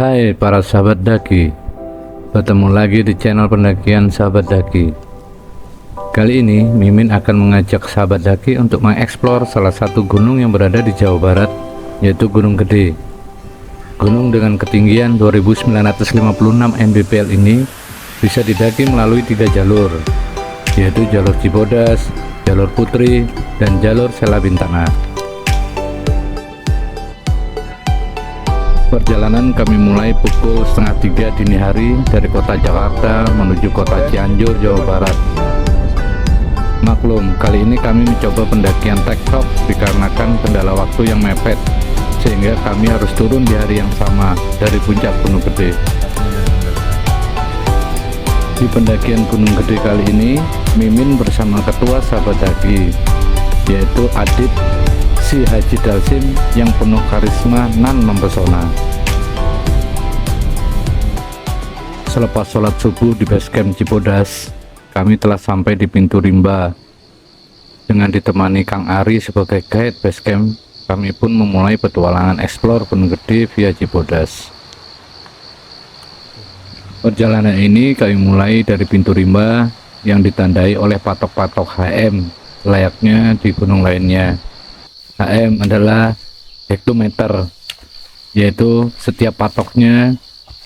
Hai para sahabat daki, bertemu lagi di channel pendakian sahabat daki. Kali ini Mimin akan mengajak sahabat daki untuk mengeksplor salah satu gunung yang berada di Jawa Barat, yaitu Gunung Gede. Gunung dengan ketinggian 2956 mdpl ini bisa didaki melalui 3 jalur, yaitu jalur Cibodas, jalur Putri, dan jalur Sela Bintana. Perjalanan kami mulai pukul setengah 3 dini hari dari kota Jakarta menuju kota Cianjur, Jawa Barat. Maklum, kali ini kami mencoba pendakian tektok dikarenakan kendala waktu yang mepet, sehingga kami harus turun di hari yang sama dari puncak Gunung Gede. Di pendakian Gunung Gede kali ini, Mimin bersama ketua sahabat daki, yaitu Adit si Haji Dalsim yang penuh karisma nan mempesona. Selepas sholat subuh di base camp Cibodas, kami telah sampai di pintu rimba. Dengan ditemani Kang Ari sebagai guide base camp, kami pun memulai petualangan eksplor Gunung Gede via Cibodas. Perjalanan ini kami mulai dari pintu rimba yang ditandai oleh patok-patok HM layaknya di gunung lainnya. HM adalah hektometer, yaitu setiap patoknya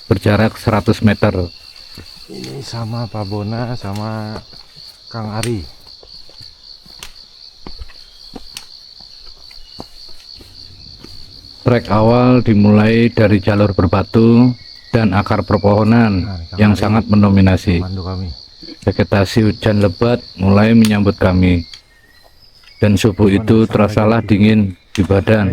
berjarak 100 meter. Ini sama Pak Bona sama Kang Ari. Trek awal dimulai dari jalur berbatu dan akar perpohonan yang sangat mendominasi. Vegetasi hujan lebat mulai menyambut kami, dan subuh itu terasalah dingin di badan.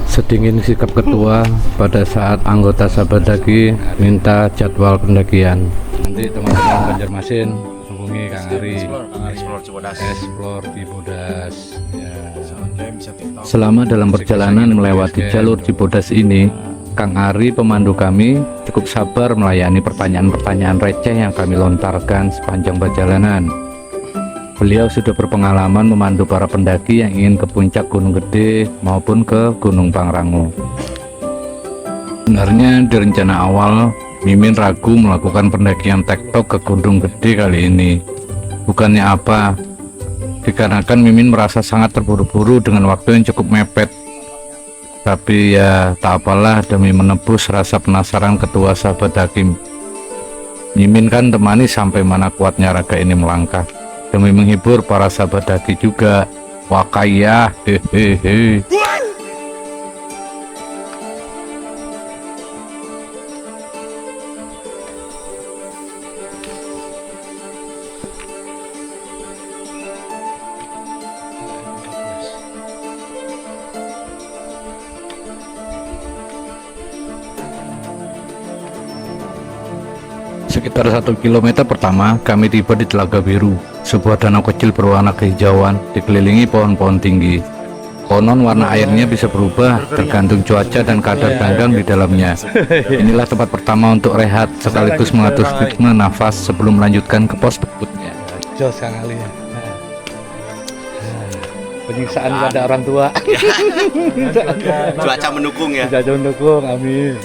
Sedingin sikap ketua pada saat anggota sahabat daki minta jadwal pendakian. Nanti teman-teman Banjarmasin hubungi Kang Ari. Explore Cibodas. Ya. Selama dalam perjalanan melewati jalur Cibodas ini, Kang Ari pemandu kami cukup sabar melayani pertanyaan-pertanyaan receh yang kami lontarkan sepanjang perjalanan. Beliau sudah berpengalaman memandu para pendaki yang ingin ke puncak Gunung Gede maupun ke Gunung Pangrango. Sebenarnya di rencana awal, Mimin ragu melakukan pendakian tektok ke Gunung Gede kali ini. Bukannya apa, dikarenakan Mimin merasa sangat terburu-buru dengan waktu yang cukup mepet. Tapi ya tak apalah, demi menebus rasa penasaran ketua sahabat daki. Mimin kan temani sampai mana kuatnya raga ini melangkah. Demi menghibur para sahabat daki juga. Wakaya, hehehe. Sekitar 1 km pertama, kami tiba di Telaga Biru, sebuah danau kecil berwarna kehijauan, dikelilingi pohon-pohon tinggi. Konon warna airnya bisa berubah tergantung cuaca dan kadar ganggang di dalamnya. Inilah tempat pertama untuk rehat sekaligus mengatur ritme nafas sebelum melanjutkan ke pos berikutnya. Jos Kang Ali. Penyiksaan pada orang tua. Cuaca mendukung ya. Cuaca mendukung, amin.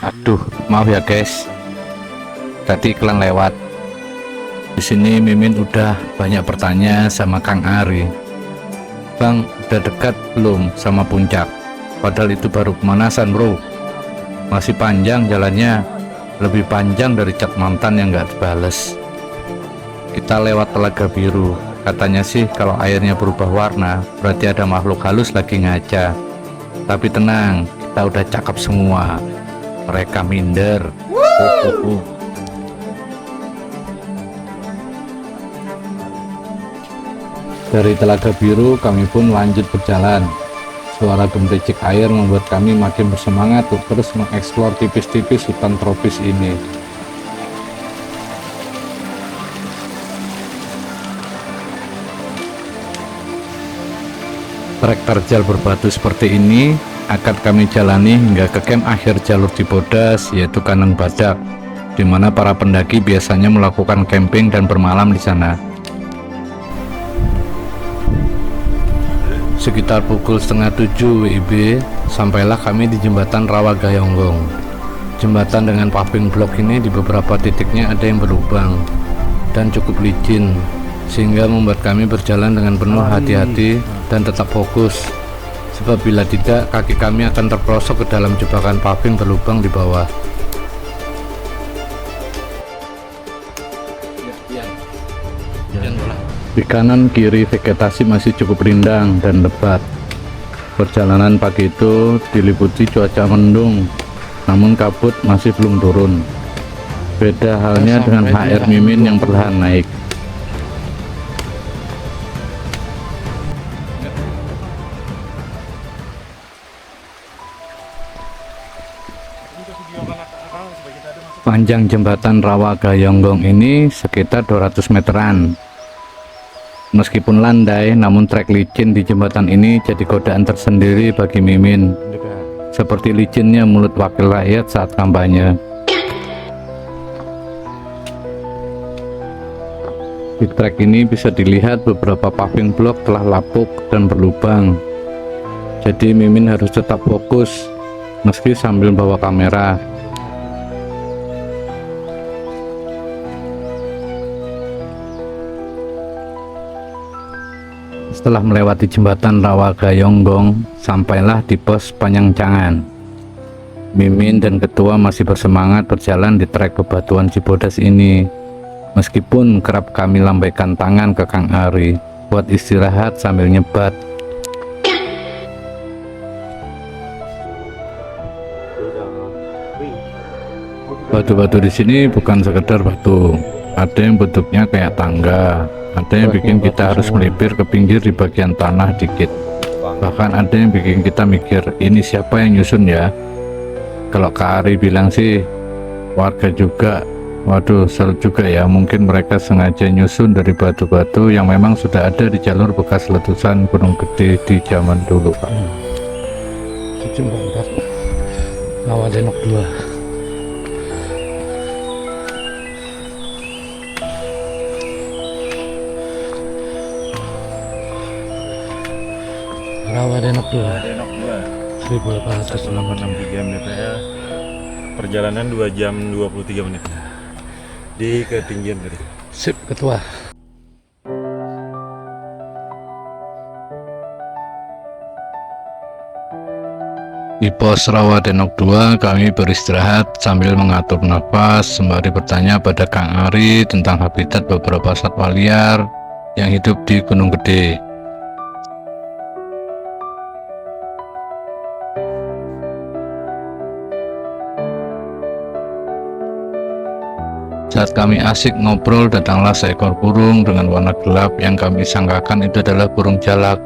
Aduh, maaf ya guys, tadi iklan lewat. Di sini Mimin udah banyak bertanya sama Kang Ari. Bang, udah dekat belum sama puncak? Padahal itu baru pemanasan bro, masih panjang jalannya, lebih panjang dari cat mantan yang gak dibales. Kita lewat Telaga Biru, katanya sih kalau airnya berubah warna berarti ada makhluk halus lagi ngaca. Tapi tenang, kita udah cakep semua. Mereka minder. Dari Telaga Biru kami pun lanjut berjalan. Suara gemericik air membuat kami makin bersemangat untuk terus mengeksplor tipis-tipis hutan tropis ini. Trek terjal berbatu seperti ini akan kami jalani hingga ke camp akhir jalur Cibodas, yaitu Kandang Badak, di mana para pendaki biasanya melakukan camping dan bermalam di sana. Sekitar pukul 6:30 WIB, sampailah kami di jembatan Rawa Gayonggong. Jembatan dengan paving blok ini di beberapa titiknya ada yang berlubang dan cukup licin, sehingga membuat kami berjalan dengan penuh hati-hati dan tetap fokus, sebab bila tidak kaki kami akan terperosok ke dalam jebakan paving berlubang di bawah. Di kanan kiri vegetasi masih cukup rindang dan lebat. Perjalanan pagi itu diliputi cuaca mendung, namun kabut masih belum turun. Beda halnya dengan HR Mimin yang perlahan naik. Panjang jembatan Rawa Gayonggong ini sekitar 200 meteran. Meskipun landai, namun trek licin di jembatan ini jadi godaan tersendiri bagi Mimin, seperti licinnya mulut wakil rakyat saat kampanye. Di trek ini bisa dilihat beberapa paving blok telah lapuk dan berlubang, jadi Mimin harus tetap fokus meski sambil bawa kamera. Setelah melewati jembatan Rawa Gayonggong, sampailah di pos Panyangcangan. Mimin dan ketua masih bersemangat berjalan di trek bebatuan Cibodas ini, meskipun kerap kami lambaikan tangan ke Kang Ari buat istirahat sambil nyebat. Batu-batu di sini bukan sekedar batu, ada yang bentuknya kayak tangga, ada yang bikin kita harus melipir ke pinggir di bagian tanah dikit, bahkan ada yang bikin kita mikir, ini siapa yang nyusun ya? Kalau Kak Ari bilang sih warga juga. Waduh, seru juga ya, mungkin mereka sengaja nyusun dari batu-batu yang memang sudah ada di jalur bekas letusan Gunung Gede di zaman dulu, Pak. Jembatan Rawa Denok 2. Rawa Denok 2 1863 menit ya. Perjalanan 2 jam 23 menit di ketinggian tadi. Sip, ketua. Di pos Rawa Denok 2 kami beristirahat sambil mengatur nafas sembari bertanya pada Kang Ari tentang habitat beberapa satwa liar yang hidup di Gunung Gede. Saat kami asik ngobrol, datanglah seekor burung dengan warna gelap yang kami sangkakan itu adalah burung jalak.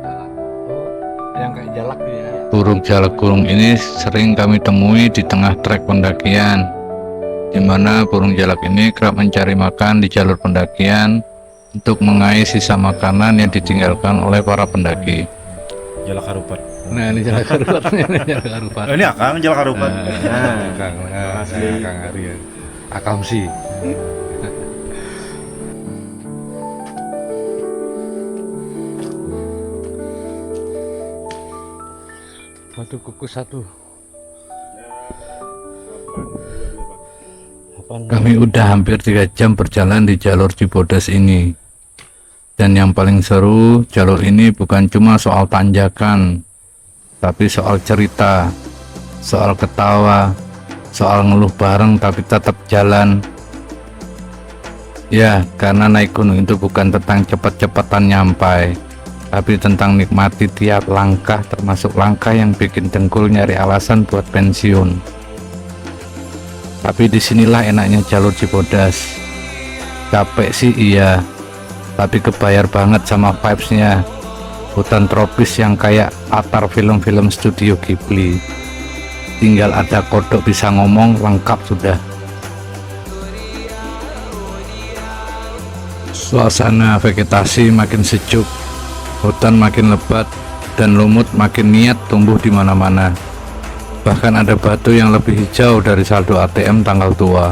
Yang kayak jalak ya. Burung jalak kurung ini sering kami temui di tengah trek pendakian, di mana burung jalak ini kerap mencari makan di jalur pendakian untuk mengais sisa makanan yang ditinggalkan oleh para pendaki. Jalak harupat. Nah, ini jalak harupat. Ini jalak harupat. Ini Akang jalak harupat. Kang Ari ya. Akamsi. Batu kukus 1. Kami udah hampir 3 jam berjalan di jalur Cibodas ini, dan yang paling seru, jalur ini bukan cuma soal tanjakan, tapi soal cerita, soal ketawa, soal ngeluh bareng tapi tetap jalan. Ya, karena naik gunung itu bukan tentang cepet-cepetan nyampai, tapi tentang nikmati tiap langkah, termasuk langkah yang bikin dengkul nyari alasan buat pensiun. Tapi disinilah enaknya jalur Cibodas. Capek sih iya, tapi kebayar banget sama vibesnya. Hutan tropis yang kayak latar film-film studio Ghibli. Tinggal ada kodok bisa ngomong, lengkap sudah. Suasana vegetasi makin sejuk, hutan makin lebat, dan lumut makin niat tumbuh di mana-mana. Bahkan ada batu yang lebih hijau dari saldo ATM tanggal tua.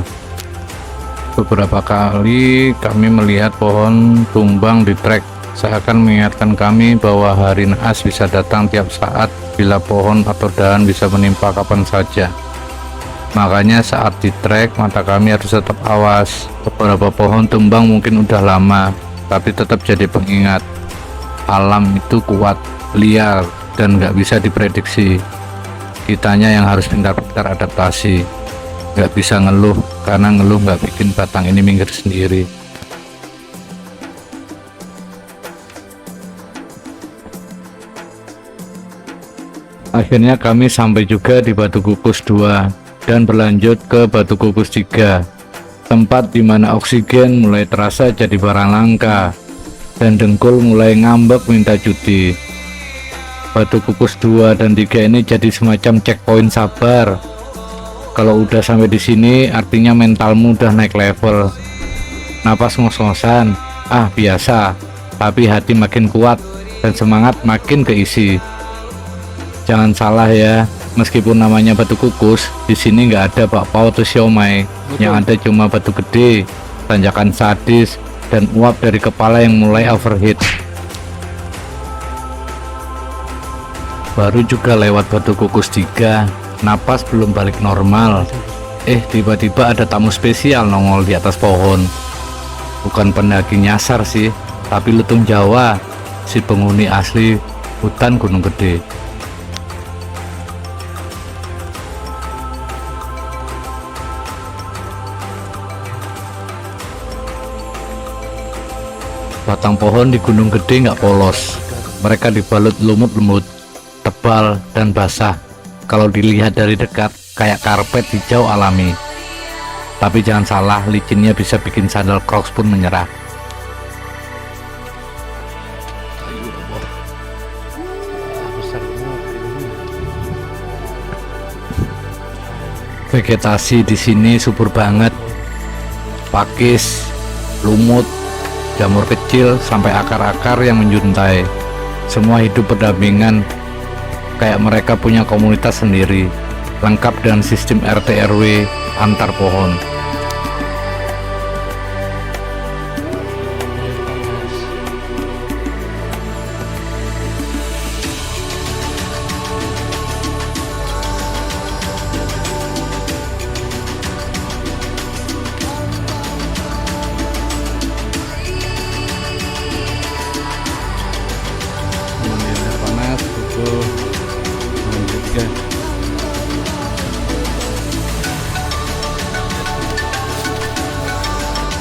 Beberapa kali kami melihat pohon tumbang di trek, seakan mengingatkan kami bahwa hari naas bisa datang tiap saat bila pohon atau dahan bisa menimpa kapan saja. Makanya saat di trek, mata kami harus tetap awas. Beberapa pohon tumbang mungkin udah lama, tapi tetap jadi pengingat. Alam itu kuat, liar, dan nggak bisa diprediksi. Kitanya yang harus pintar-pintar adaptasi. Nggak bisa ngeluh, karena ngeluh nggak bikin batang ini minggir sendiri. Akhirnya kami sampai juga di Batu Kukus 2 dan berlanjut ke Batu Kukus 3, tempat di mana oksigen mulai terasa jadi barang langka dan dengkul mulai ngambek minta cuti. Batu Kukus 2 dan 3 ini jadi semacam checkpoint sabar. Kalau udah sampai di sini artinya mentalmu udah naik level. Napas ngos-ngosan, biasa, tapi hati makin kuat dan semangat makin keisi. Jangan salah ya, meskipun namanya Batu Kukus, di sini nggak ada bakpao atau siomay. Yang ada cuma batu gede, tanjakan sadis, dan uap dari kepala yang mulai overheat. Baru juga lewat Batu Kukus 3, napas belum balik normal. Tiba-tiba ada tamu spesial nongol di atas pohon. Bukan pendaki nyasar sih, tapi lutung Jawa, si penghuni asli hutan Gunung Gede. Batang pohon di Gunung Gede nggak polos, mereka dibalut lumut-lumut, tebal dan basah. Kalau dilihat dari dekat, kayak karpet hijau alami. Tapi jangan salah, licinnya bisa bikin sandal Crocs pun menyerah. Vegetasi di sini subur banget, pakis, lumut, jamur kecil sampai akar-akar yang menjuntai. Semua hidup berdampingan, kayak mereka punya komunitas sendiri, lengkap dengan sistem RT RW antar pohon. Panas, pukul lanjutkan.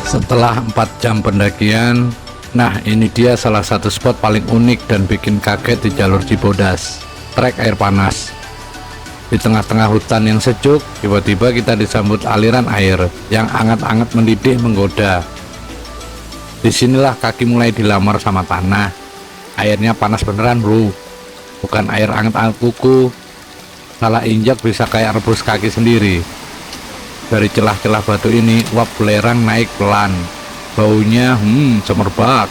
Setelah 4 jam pendakian, nah ini dia salah satu spot paling unik dan bikin kaget di jalur Cibodas, trek air panas. Di tengah-tengah hutan yang sejuk, tiba-tiba kita disambut aliran air yang anget-anget mendidih menggoda. Disinilah kaki mulai dilamar sama tanah. Airnya panas beneran bro, bukan air anget-anget kuku. Salah injak bisa kayak rebus kaki sendiri. Dari celah-celah batu ini uap belerang naik pelan. Baunya semerbak,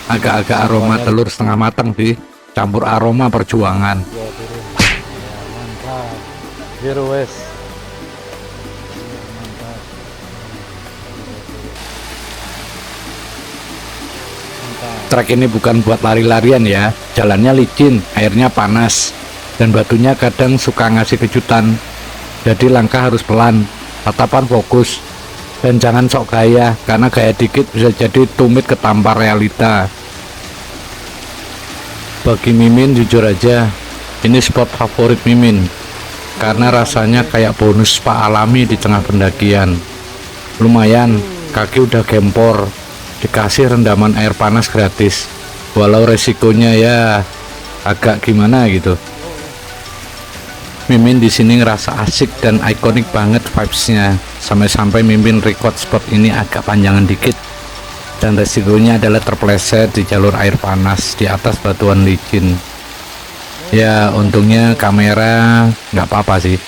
agak-agak aroma telur setengah matang sih, campur aroma perjuangan. Mantap. Biru wes. Trek ini bukan buat lari-larian ya, jalannya licin, airnya panas, dan batunya kadang suka ngasih kejutan. Jadi langkah harus pelan, tatapan fokus, dan jangan sok gaya, karena gaya dikit bisa jadi tumit ketampar realita. Bagi Mimin jujur aja, ini spot favorit Mimin, karena rasanya kayak bonus spa alami di tengah pendakian. Lumayan, kaki udah gempor, dikasih rendaman air panas gratis, walau resikonya ya agak gimana gitu. Mimin di sini ngerasa asik dan ikonik banget vibes-nya, sampai-sampai Mimin record spot ini agak panjangan dikit, dan resikonya adalah terpleset di jalur air panas di atas batuan licin. Ya untungnya kamera nggak apa-apa sih.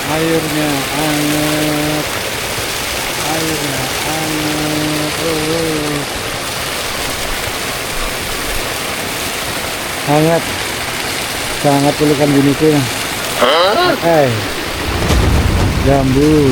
Airnya anget. Airnya anget. Hangat. Sangat pelukan gini tuh. Jambu.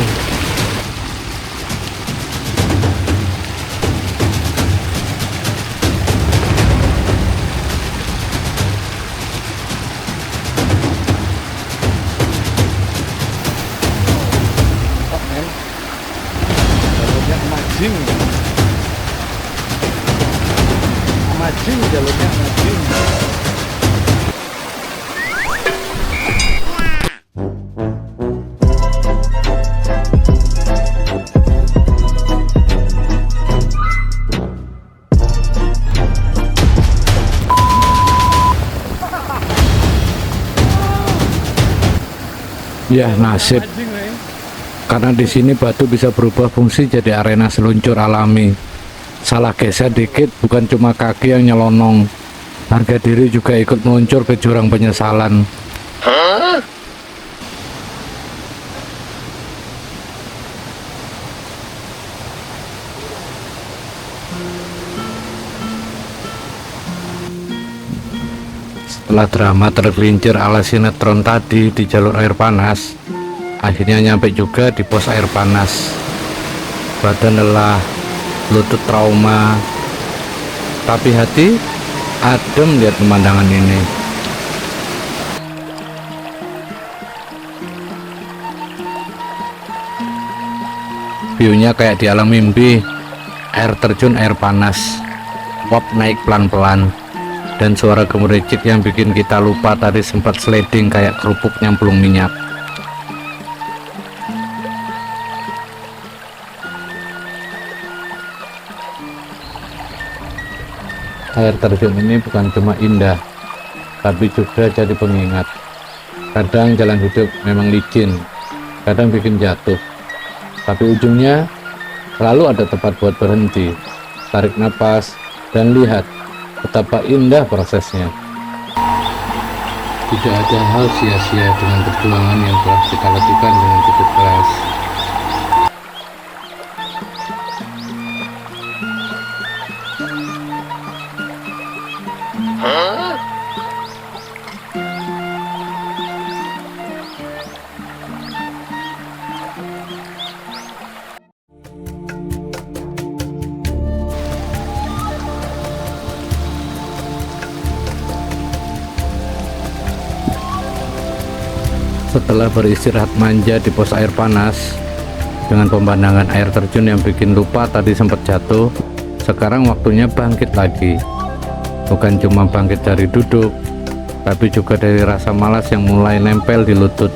Majing. Majing jalurnya majing. Ya nasib, karena di sini batu bisa berubah fungsi jadi arena seluncur alami. Salah geser dikit bukan cuma kaki yang nyelonong, harga diri juga ikut meluncur ke jurang penyesalan. Setelah drama tergelincir ala sinetron tadi di jalur air panas, akhirnya nyampe juga di pos air panas. Badan lelah, lutut trauma, tapi hati adem lihat pemandangan ini. View-nya kayak di alam mimpi, air terjun air panas, uap naik pelan-pelan, dan suara gemericik yang bikin kita lupa tadi sempat sliding kayak kerupuk nyemplung minyak. Air terjun ini bukan cuma indah, tapi juga jadi pengingat. Kadang jalan hidup memang licin, kadang bikin jatuh, tapi ujungnya selalu ada tempat buat berhenti, tarik napas, dan lihat betapa indah prosesnya. Tidak ada hal sia-sia dengan perjuangan yang telah kita lakukan dengan cukup keras. Setelah beristirahat manja di pos air panas dengan pemandangan air terjun yang bikin lupa tadi sempat jatuh, sekarang waktunya bangkit lagi. Bukan cuma bangkit dari duduk, tapi juga dari rasa malas yang mulai nempel di lutut.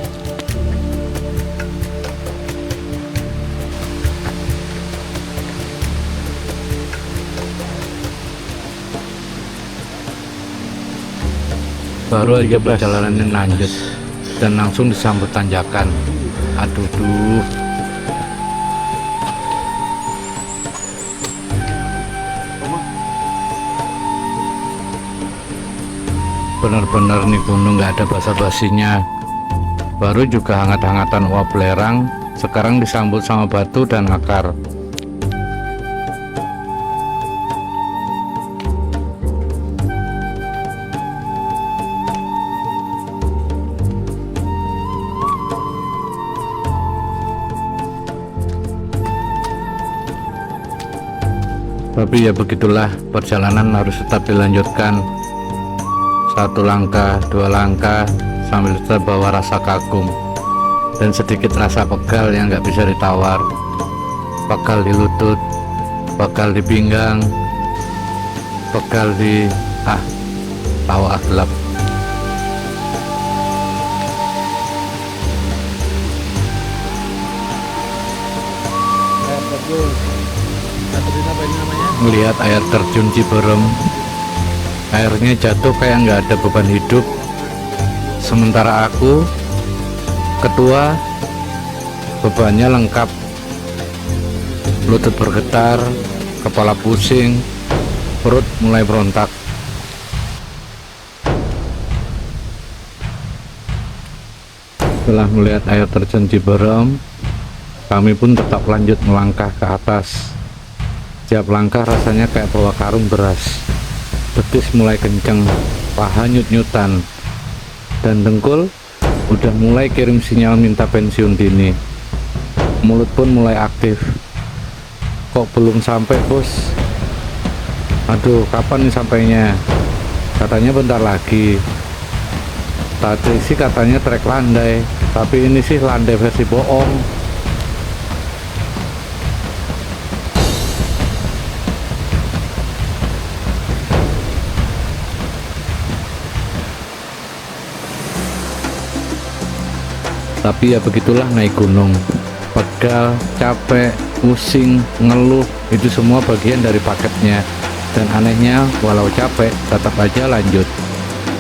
Baru aja perjalanannya lanjut dan langsung disambut tanjakan. Aduh duh. Bener-bener nih gunung nggak ada basa-basinya. Baru juga hangat-hangatan uap belerang, sekarang disambut sama batu dan akar. Tapi ya begitulah, perjalanan harus tetap dilanjutkan. Satu langkah, dua langkah, sambil tetap bawa rasa kagum dan sedikit rasa pegal yang nggak bisa ditawar. Pegal di lutut, pegal di pinggang, pegal di tawa gelap. Melihat air terjun Ciberem, airnya jatuh kayak nggak ada beban hidup. Sementara aku, ketua, bebannya lengkap. Lutut bergetar, kepala pusing, perut mulai berontak. Setelah melihat air terjun Ciberem, kami pun tetap lanjut melangkah ke atas. Setiap langkah rasanya kayak bawa karung beras. Betis mulai kenceng, paha nyut-nyutan, dan dengkul udah mulai kirim sinyal minta pensiun dini. Mulut pun mulai aktif. Kok belum sampai, bos? Aduh, kapan nih sampainya? Katanya bentar lagi. Tadi sih katanya trek landai, tapi ini sih landai versi bohong. Tapi ya begitulah naik gunung. Pegal, capek, pusing, ngeluh, itu semua bagian dari paketnya. Dan anehnya, walau capek, tetap aja lanjut.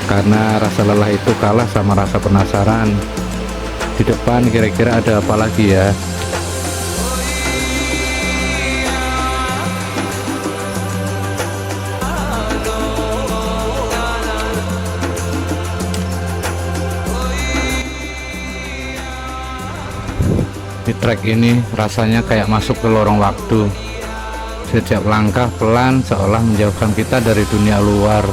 Karena rasa lelah itu kalah sama rasa penasaran. Di depan kira-kira ada apa lagi ya? Di trek ini rasanya kayak masuk ke lorong waktu. Setiap langkah pelan seolah menjauhkan kita dari dunia luar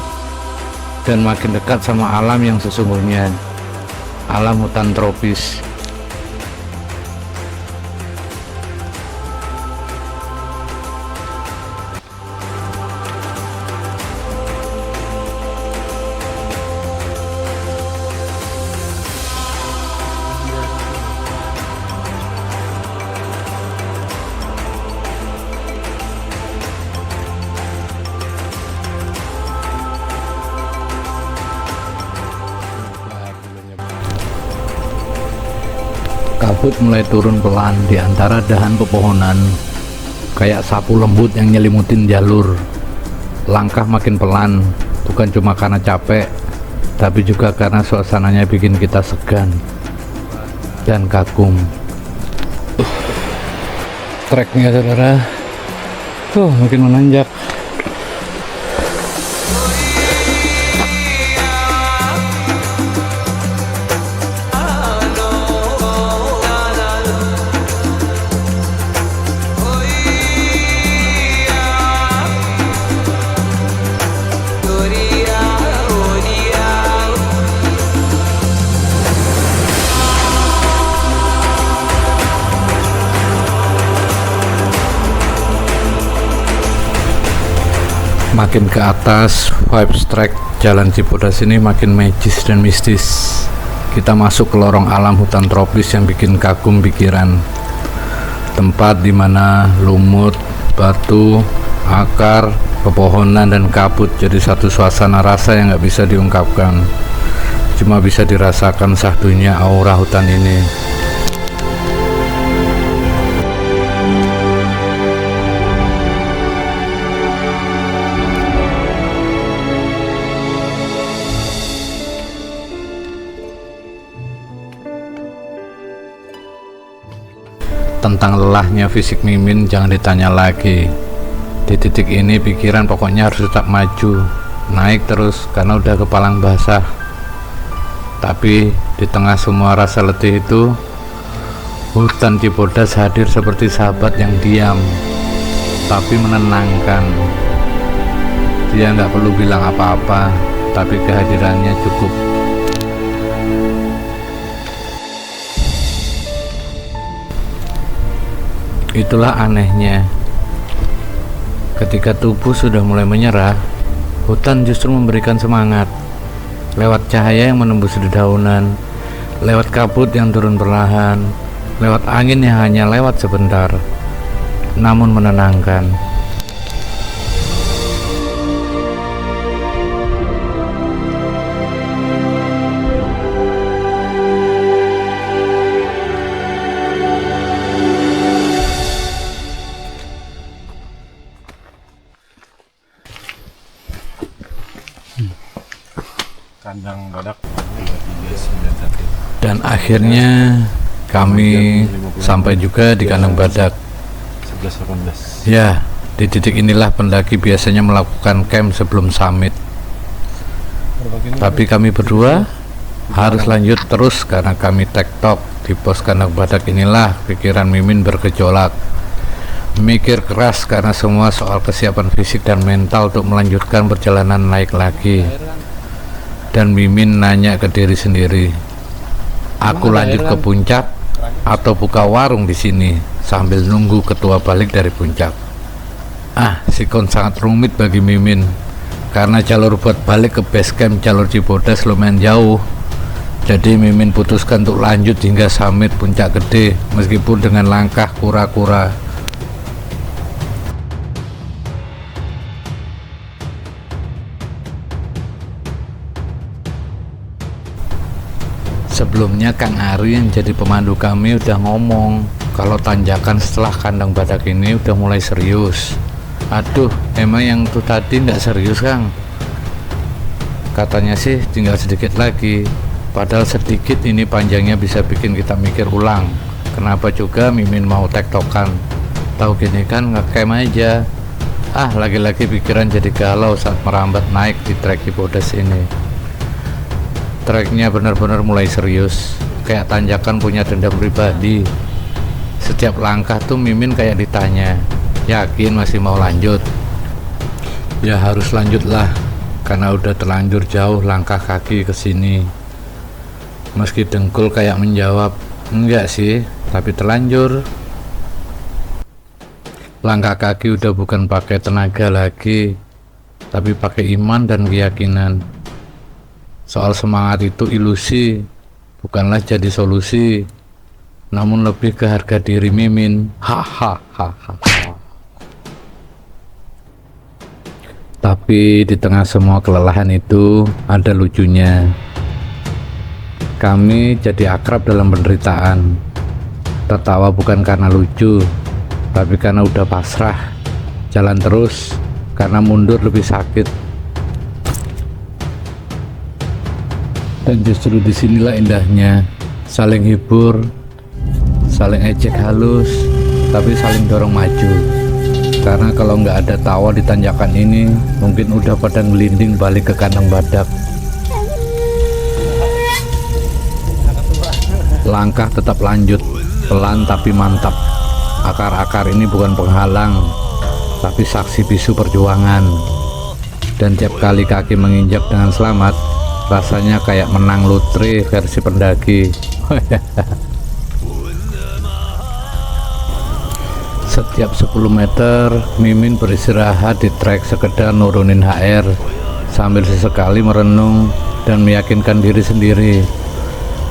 dan makin dekat sama alam yang sesungguhnya, alam hutan tropis. Kabut mulai turun pelan di antara dahan pepohonan, kayak sapu lembut yang nyelimutin jalur. Langkah makin pelan, bukan cuma karena capek, tapi juga karena suasananya bikin kita segan dan kagum. Treknya saudara, makin menanjak. Makin ke atas, vibes trek Jalan Cibodas ini makin magis dan mistis. Kita masuk ke lorong alam hutan tropis yang bikin kagum pikiran. Tempat dimana lumut, batu, akar, pepohonan, dan kabut jadi satu suasana rasa yang gak bisa diungkapkan. Cuma bisa dirasakan sahdunya aura hutan ini. Tentang lelahnya fisik Mimin jangan ditanya lagi. Di titik ini pikiran pokoknya harus tetap maju, naik terus karena udah kepalang basah. Tapi di tengah semua rasa letih itu, hutan Cibodas hadir seperti sahabat yang diam tapi menenangkan. Dia nggak perlu bilang apa-apa, tapi kehadirannya cukup. Itulah anehnya, ketika tubuh sudah mulai menyerah, hutan justru memberikan semangat. Lewat cahaya yang menembus dedaunan, lewat kabut yang turun perlahan, lewat angin yang hanya lewat sebentar, namun menenangkan. Kandang badak 2391. Dan akhirnya kami sampai juga di kandang badak 1118. ya. Di titik inilah pendaki biasanya melakukan camp sebelum summit, tapi kami berdua harus lanjut terus karena kami tektok. Di pos kandang badak inilah pikiran Mimin bergejolak, mikir keras karena semua soal kesiapan fisik dan mental untuk melanjutkan perjalanan naik lagi. Dan Mimin nanya ke diri sendiri, aku lanjut ke puncak atau buka warung di sini sambil nunggu ketua balik dari puncak. Sikon sangat rumit bagi Mimin karena jalur buat balik ke base camp jalur Cibodas lumayan jauh. Jadi Mimin putuskan untuk lanjut hingga summit puncak gede meskipun dengan langkah kura-kura. Sebelumnya Kang Ari yang jadi pemandu kami udah ngomong kalau tanjakan setelah kandang badak ini udah mulai serius. Aduh, emang yang tuh tadi nggak serius Kang? Katanya sih tinggal sedikit lagi. Padahal sedikit ini panjangnya bisa bikin kita mikir ulang. Kenapa juga Mimin mau tektokan? Tahu gini kan ngecamp aja. Lagi-lagi pikiran jadi galau saat merambat naik di trek Cibodas ini. Treknya benar-benar mulai serius, kayak tanjakan punya dendam pribadi. Setiap langkah tuh Mimin kayak ditanya, yakin masih mau lanjut? Ya harus lanjutlah, karena udah terlanjur jauh langkah kaki ke sini. Meski dengkul kayak menjawab, enggak sih, tapi terlanjur. Langkah kaki udah bukan pakai tenaga lagi, tapi pakai iman dan keyakinan. Soal semangat itu ilusi, bukanlah jadi solusi, namun lebih ke harga diri Mimin. Hahaha. Tapi di tengah semua kelelahan itu ada lucunya. Kami jadi akrab dalam penderitaan. Tertawa bukan karena lucu, tapi karena udah pasrah. Jalan terus karena mundur lebih sakit. Dan justru disinilah indahnya, saling hibur, saling ejek halus, tapi saling dorong maju. Karena kalau nggak ada tawa di tanjakan ini, mungkin udah pada ngelinding balik ke kandang badak. Langkah tetap lanjut, pelan tapi mantap. Akar-akar ini bukan penghalang, tapi saksi bisu perjuangan. Dan tiap kali kaki menginjak dengan selamat, rasanya kayak menang lotre versi pendaki. Setiap 10 meter Mimin beristirahat di trek sekedar nurunin HR sambil sesekali merenung dan meyakinkan diri sendiri,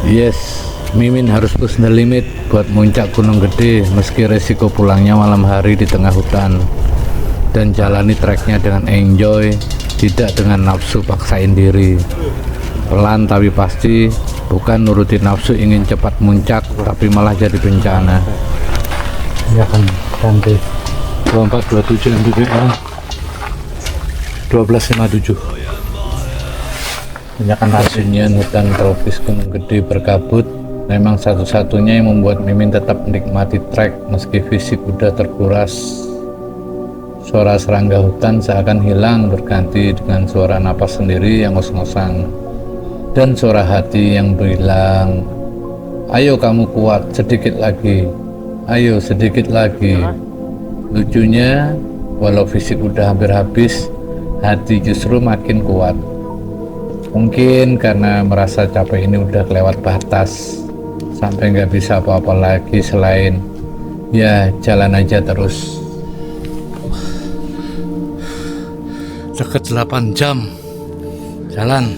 yes, Mimin harus push the limit buat muncak Gunung Gede meski resiko pulangnya malam hari di tengah hutan. Dan jalani treknya dengan enjoy, tidak dengan nafsu paksain diri. Pelan tapi pasti, bukan nurutin nafsu ingin cepat muncak tapi malah jadi bencana. Ya kan, ganti 2427 MBPA 1257. Tanjakan Kesunyian hutan tropis Gunung Gede berkabut memang satu-satunya yang membuat Mimin tetap menikmati trek meski fisik udah terkuras. Suara serangga hutan seakan hilang berganti dengan suara napas sendiri yang ngos-ngosan. Dan suara hati yang bilang, ayo kamu kuat, sedikit lagi, ayo sedikit lagi. Lucunya, walau fisik udah hampir habis, hati justru makin kuat. Mungkin karena merasa capek ini udah kelewat batas, sampai nggak bisa apa-apa lagi selain, ya jalan aja terus. Deket 8 jam jalan.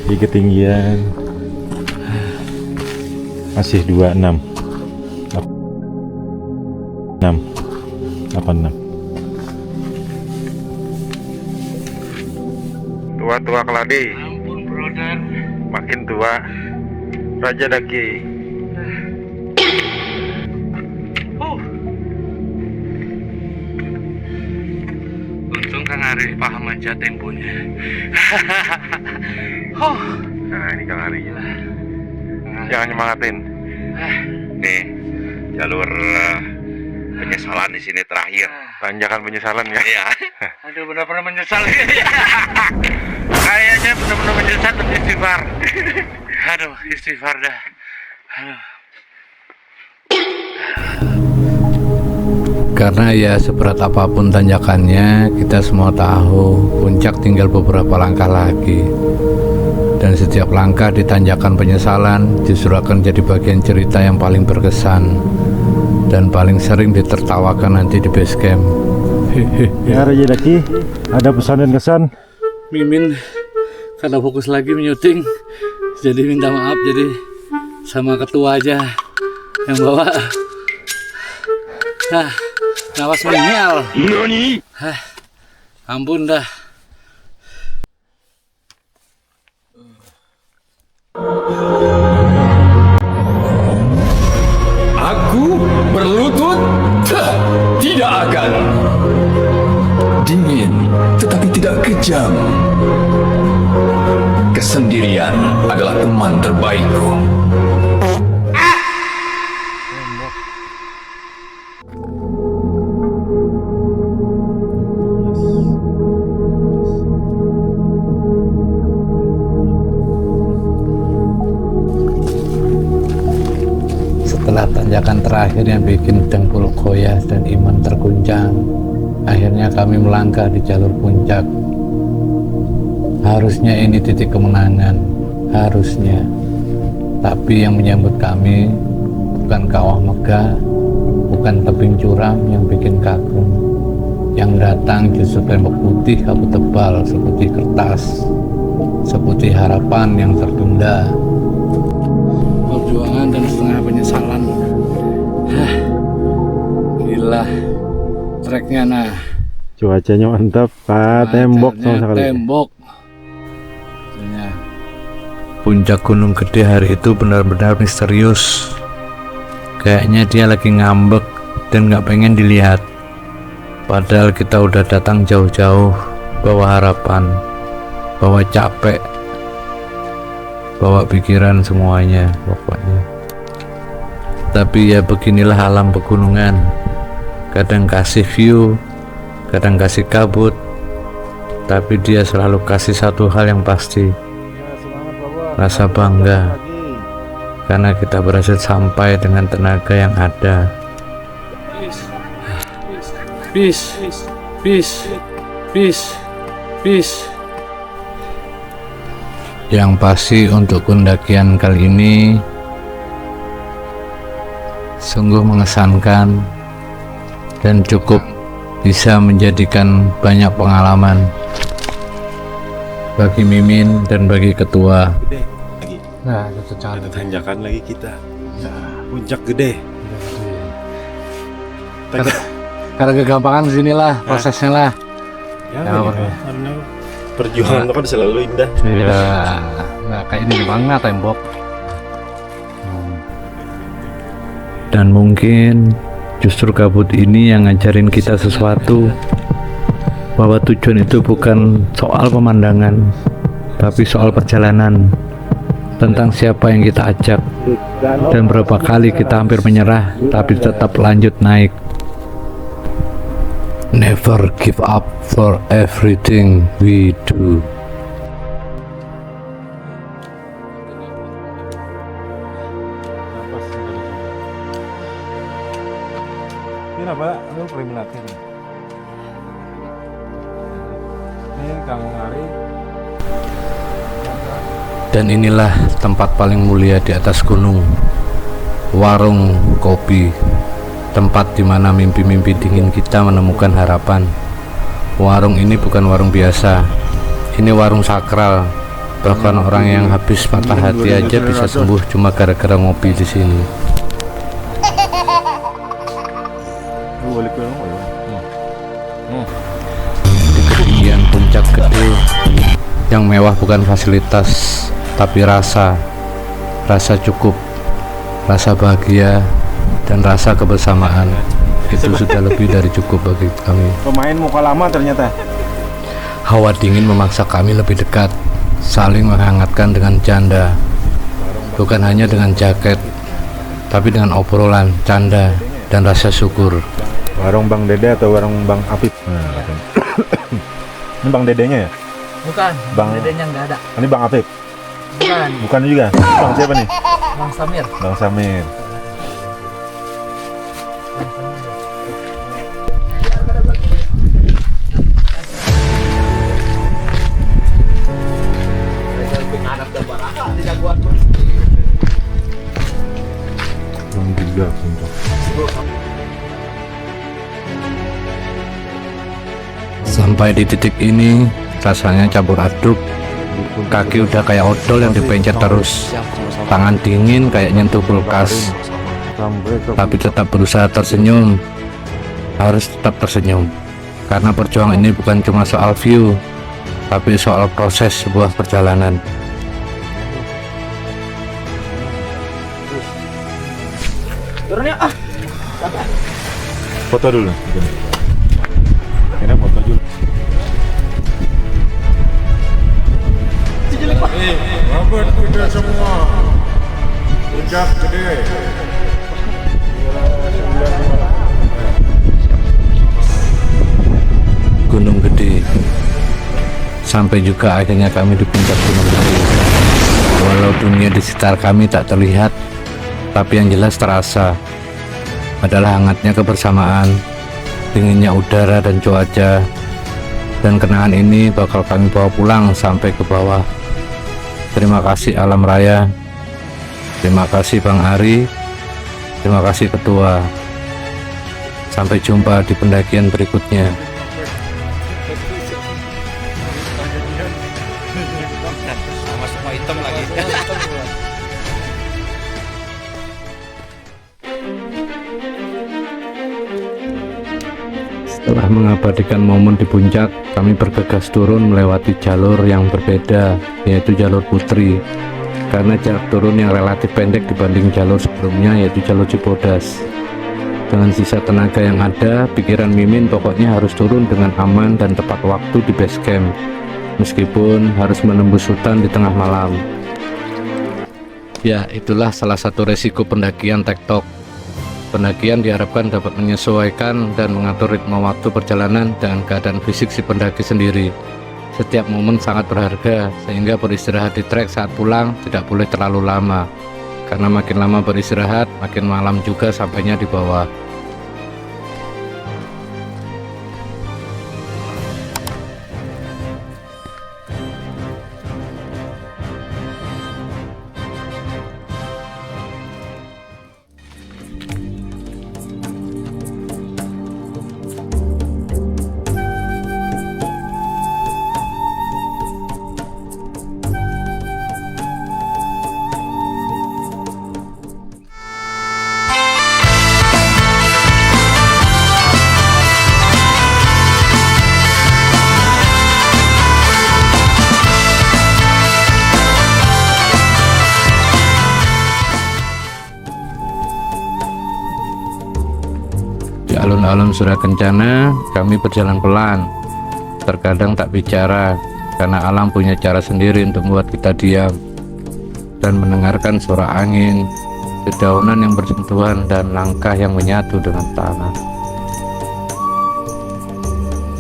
Di ketinggian masih 26 86. Tua-tua keladi, Ampun brother, makin tua raja lagi. untung Kang Ari paham aja temponya. Nah ini Kang Ari, jangan nyemangatin. Nih jalur penyesalan di sini terakhir. Tanjakan penyesalan ya. Iya. Aduh, benar-benar menyesal. Kayaknya benar-benar menyesal dan istighfar. Aduh, istighfar dah. Aduh. Karena ya seberat apapun tanjakannya, kita semua tahu puncak tinggal beberapa langkah lagi. Dan setiap langkah di tanjakan penyesalan justru akan jadi bagian cerita yang paling berkesan dan paling sering ditertawakan nanti di base camp. Ya Raja Daki, ada pesan dan kesan? Mimin karena fokus lagi menyuting, jadi minta maaf, jadi sama ketua aja yang bawa. Nawas menial. Ampun dah. Aku berlutut? Tidak akan. Dingin, tetapi tidak kejam. Kesendirian adalah teman terbaikku. Setelah tanjakan terakhir yang bikin dengkul goyah dan iman terguncang, akhirnya kami melangkah di jalur puncak. Harusnya ini titik kemenangan, harusnya. Tapi yang menyambut kami bukan kawah megah, bukan tebing curam yang bikin kagum. Yang datang justru tembok putih kabut tebal seperti kertas, seperti harapan yang tertunda. Perjuangan dan setengah penyesalan. Gila treknya nah. Cuacanya mantap, Pak. Tembok sama sekali. Tembok. Puncak Gunung Gede hari itu benar-benar misterius. Kayaknya dia lagi ngambek dan nggak pengen dilihat. Padahal kita udah datang jauh-jauh, bawa harapan, bawa capek, bawa pikiran semuanya pokoknya. Tapi ya beginilah alam pegunungan. Kadang kasih view, kadang kasih kabut, tapi dia selalu kasih satu hal yang pasti, rasa bangga karena kita berhasil sampai dengan tenaga yang ada. Peace, peace, peace, peace. Yang pasti untuk pendakian kali ini sungguh mengesankan dan cukup bisa menjadikan banyak pengalaman bagi Mimin dan bagi ketua. Gede lagi. Nah, itu Ada tanjakan lagi kita. Puncak gede. Karena kegampangan disinilah prosesnya lah. Ya, karena perjuangan itu kan selalu indah. Iya. Nah kayak ini banget tembok. Dan mungkin justru kabut ini yang ngajarin kita sesuatu, bahwa tujuan itu bukan soal pemandangan, tapi soal perjalanan, tentang siapa yang kita ajak, dan berapa kali kita hampir menyerah tapi tetap lanjut naik. Never give up for everything we do. Ini apa? Ini peringatan. Ini Kang Ari. Dan inilah tempat paling mulia di atas gunung, warung kopi, tempat di mana mimpi-mimpi dingin kita menemukan harapan. Warung ini bukan warung biasa, ini warung sakral. Bahkan orang yang habis patah hati aja bisa sembuh cuma gara-gara ngopi di sini. Di ketinggian puncak gede, yang mewah bukan fasilitas, tapi rasa cukup, rasa bahagia, dan rasa kebersamaan. Itu sudah lebih dari cukup bagi kami. Pemain muka lama ternyata. Hawa dingin memaksa kami lebih dekat, saling menghangatkan dengan canda. Bukan hanya dengan jaket, tapi dengan obrolan, canda, dan rasa syukur. Warung Bang Dede atau warung Bang Apip? Ini Bang Dedenya ya? Bukan, Bang Dedenya nggak ada. Ini Bang Apip? Bukan, Bukan juga? Bang siapa nih? Bang Samir. Bang Samir. Alhamdulillah puncak. Sampai di titik ini rasanya campur aduk. Kaki udah kayak odol yang dipencet terus, tangan dingin kayak nyentuh kulkas, Sampai ke tapi tetap berusaha tersenyum. Harus tetap tersenyum, karena perjuangan ini bukan cuma soal view, tapi soal proses sebuah perjalanan. Foto dulu. Akhirnya foto dulu. Robert udah semua. Puncak gede. Gunung Gede. Sampai juga akhirnya kami di puncak Gunung Gede. Walau dunia di sekitar kami tak terlihat, tapi yang jelas terasa adalah hangatnya kebersamaan, dinginnya udara dan cuaca, dan kenangan ini bakal kami bawa pulang sampai ke bawah. Terima kasih alam raya, terima kasih Bang Ari, terima kasih Ketua. Sampai jumpa di pendakian berikutnya. Setelah mengabadikan momen di puncak, kami bergegas turun melewati jalur yang berbeda, yaitu jalur Putri. Karena jarak turun yang relatif pendek dibanding jalur sebelumnya, yaitu jalur Cibodas. Dengan sisa tenaga yang ada, pikiran Mimin pokoknya harus turun dengan aman dan tepat waktu di base camp, meskipun harus menembus hutan di tengah malam. Ya, itulah salah satu resiko pendakian tektok. Pendakian diharapkan dapat menyesuaikan dan mengatur ritme waktu perjalanan dengan keadaan fisik si pendaki sendiri. Setiap momen sangat berharga, sehingga beristirahat di trek saat pulang tidak boleh terlalu lama. Karena makin lama beristirahat, makin malam juga sampainya di bawah. Di alun-alun Surya Kencana, kami berjalan pelan. Terkadang tak bicara, karena alam punya cara sendiri untuk membuat kita diam dan mendengarkan suara angin, dedaunan yang bersentuhan, dan langkah yang menyatu dengan tanah.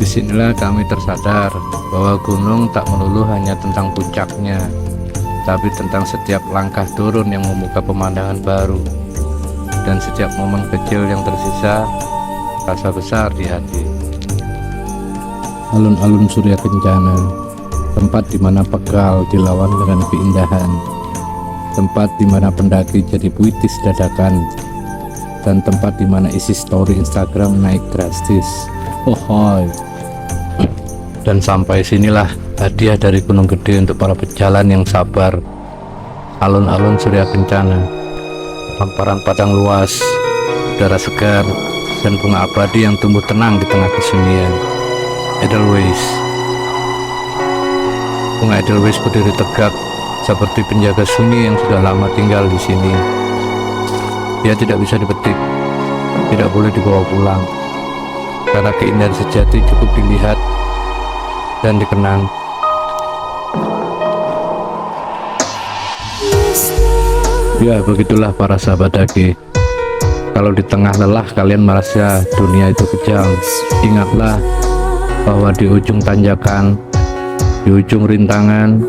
Disinilah kami tersadar bahwa gunung tak melulu hanya tentang puncaknya, tapi tentang setiap langkah turun yang membuka pemandangan baru, dan setiap momen kecil yang tersisa rasa besar di hati. Alun-alun Surya Kencana, tempat di mana pegal dilawan dengan keindahan, tempat di mana pendaki jadi puitis dadakan, dan tempat di mana isi story Instagram naik drastis. Hohoi. Dan sampai sinilah hadiah dari Gunung Gede untuk para pejalan yang sabar. Alun-alun Surya Kencana, hamparan padang luas, udara segar, dan bunga abadi yang tumbuh tenang di tengah kesunyian. Edelweiss. Bunga Edelweiss berdiri tegak seperti penjaga sunyi yang sudah lama tinggal di sini. Dia tidak bisa dipetik, tidak boleh dibawa pulang, karena keindahan sejati cukup dilihat dan dikenang. Ya, begitulah para sahabat daki. Kalau di tengah lelah kalian merasa dunia itu kejam, ingatlah bahwa di ujung tanjakan, di ujung rintangan,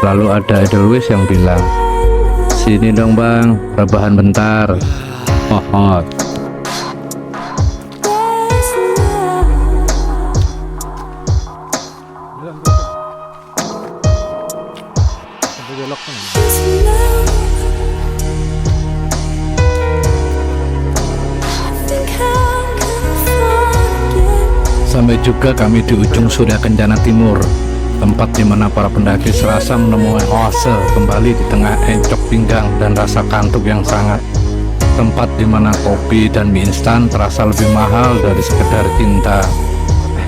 selalu ada Edelweiss yang bilang, "Sini dong bang, rebahan bentar." Hohot. Sampai juga kami di ujung Surya Kencana Timur, tempat di mana para pendaki serasa menemui oase kembali di tengah encok pinggang dan rasa kantuk yang sangat. Tempat di mana kopi dan mie instan terasa lebih mahal dari sekedar cinta.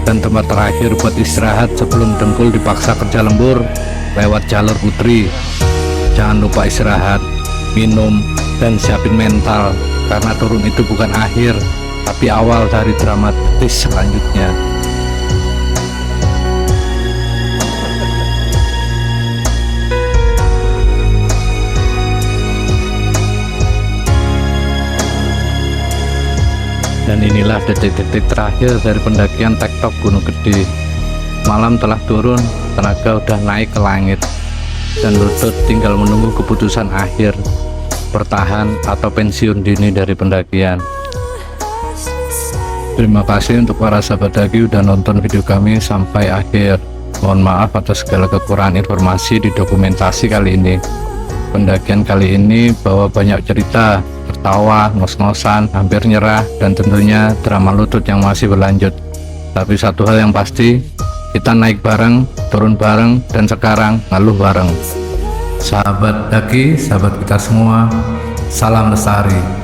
Dan tempat terakhir buat istirahat sebelum dengkul dipaksa kerja lembur lewat jalur putri. Jangan lupa istirahat, minum, dan siapin mental, karena turun itu bukan akhir, tapi awal dari dramatis selanjutnya. Dan inilah detik-detik terakhir dari pendakian tektok Gunung Gede. Malam telah turun, tenaga udah naik ke langit, dan lutut tinggal menunggu keputusan akhir, bertahan atau pensiun dini dari pendakian. Terima kasih untuk para sahabat daki udah nonton video kami sampai akhir. Mohon maaf atas segala kekurangan informasi di dokumentasi kali ini. Pendakian kali ini bawa banyak cerita, tertawa, ngos-ngosan, hampir nyerah, dan tentunya drama lutut yang masih berlanjut. Tapi satu hal yang pasti, kita naik bareng, turun bareng, dan sekarang ngeluh bareng. Sahabat daki, sahabat kita semua, salam lestari.